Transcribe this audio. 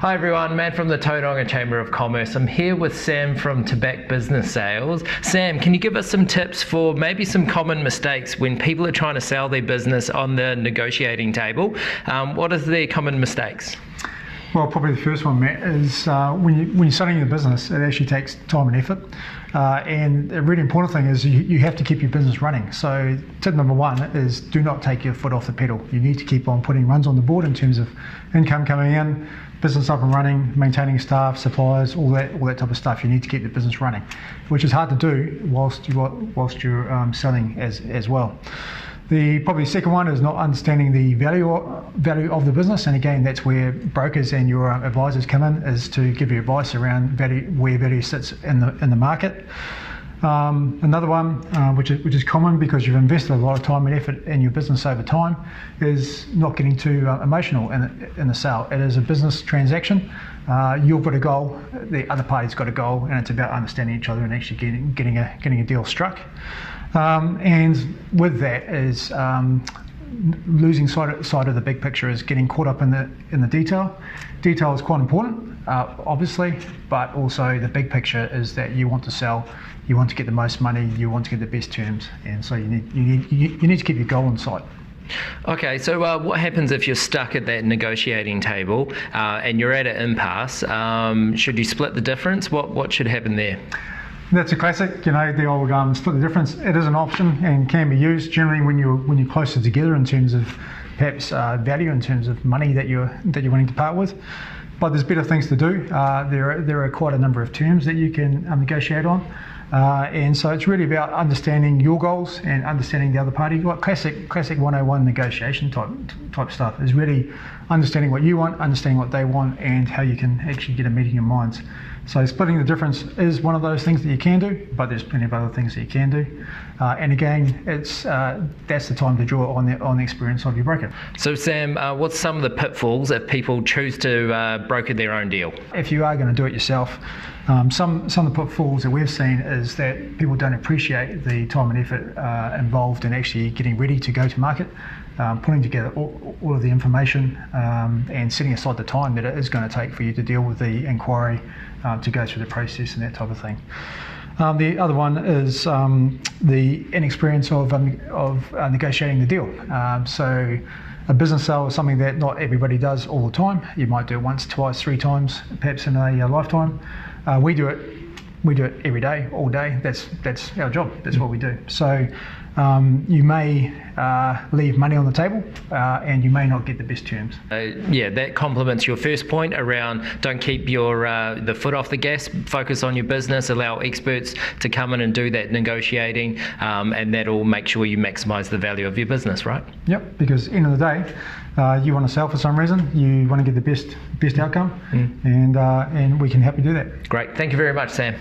Hi everyone, Matt from the Tauranga Chamber of Commerce. I'm here with Sam from Tabak Business Sales. Sam, can you give us some tips for maybe some common mistakes when people are trying to sell their business on the negotiating table? What are the common mistakes? Well, probably the first one, Matt, is when you're selling your business, it actually takes time and effort. And a really important thing is you have to keep your business running. So tip number one is do not take your foot off the pedal. You need to keep on putting runs on the board in terms of income coming in, business up and running, maintaining staff, suppliers, all that type of stuff. You need to keep the business running, which is hard to do whilst you're selling as well. The probably second one is not understanding the value of the business, and again, that's where brokers and your advisors come in, is to give you advice around value, where value sits in the market. Another one, which is common because you've invested a lot of time and effort in your business over time, is not getting too emotional in the sale. It is a business transaction. You've got a goal, the other party's got a goal, and it's about understanding each other and actually getting a deal struck. And with that is losing sight of the big picture, is getting caught up in the detail. Detail is quite important, obviously, but also the big picture is that you want to sell, you want to get the most money, you want to get the best terms, and so you need to keep your goal in sight. Okay, so what happens if you're stuck at that negotiating table and you're at an impasse? Should you split the difference? What should happen there? That's a classic, the old split the difference. It is an option and can be used generally when you're closer together in terms of perhaps value, in terms of money that you're wanting to part with. But there's better things to do. There are quite a number of terms that you can negotiate on. And so it's really about understanding your goals and understanding the other party. Like classic 101 negotiation type stuff is really understanding what you want, understanding what they want, and how you can actually get a meeting in minds. So splitting the difference is one of those things that you can do, but there's plenty of other things that you can do. And again, that's the time to draw on the experience of your broker. So Sam, what's some of the pitfalls if people choose to broker their own deal? If you are going to do it yourself, some of the pitfalls that we've seen is that people don't appreciate the time and effort involved in actually getting ready to go to market, putting together all of the information, and setting aside the time that it is going to take for you to deal with the inquiry, to go through the process and that type of thing. The other one is the inexperience of negotiating the deal. So a business sale is something that not everybody does all the time. You might do it once, twice, 3 times, perhaps in a lifetime. We do it every day, all day. That's our job. That's what we do. So you may leave money on the table, and you may not get the best terms. Yeah, that complements your first point around don't keep the foot off the gas, focus on your business, allow experts to come in and do that negotiating, and that'll make sure you maximise the value of your business, right? Yep, because at the end of the day, you want to sell for some reason, you want to get the best outcome, and we can help you do that. Great, thank you very much, Sam.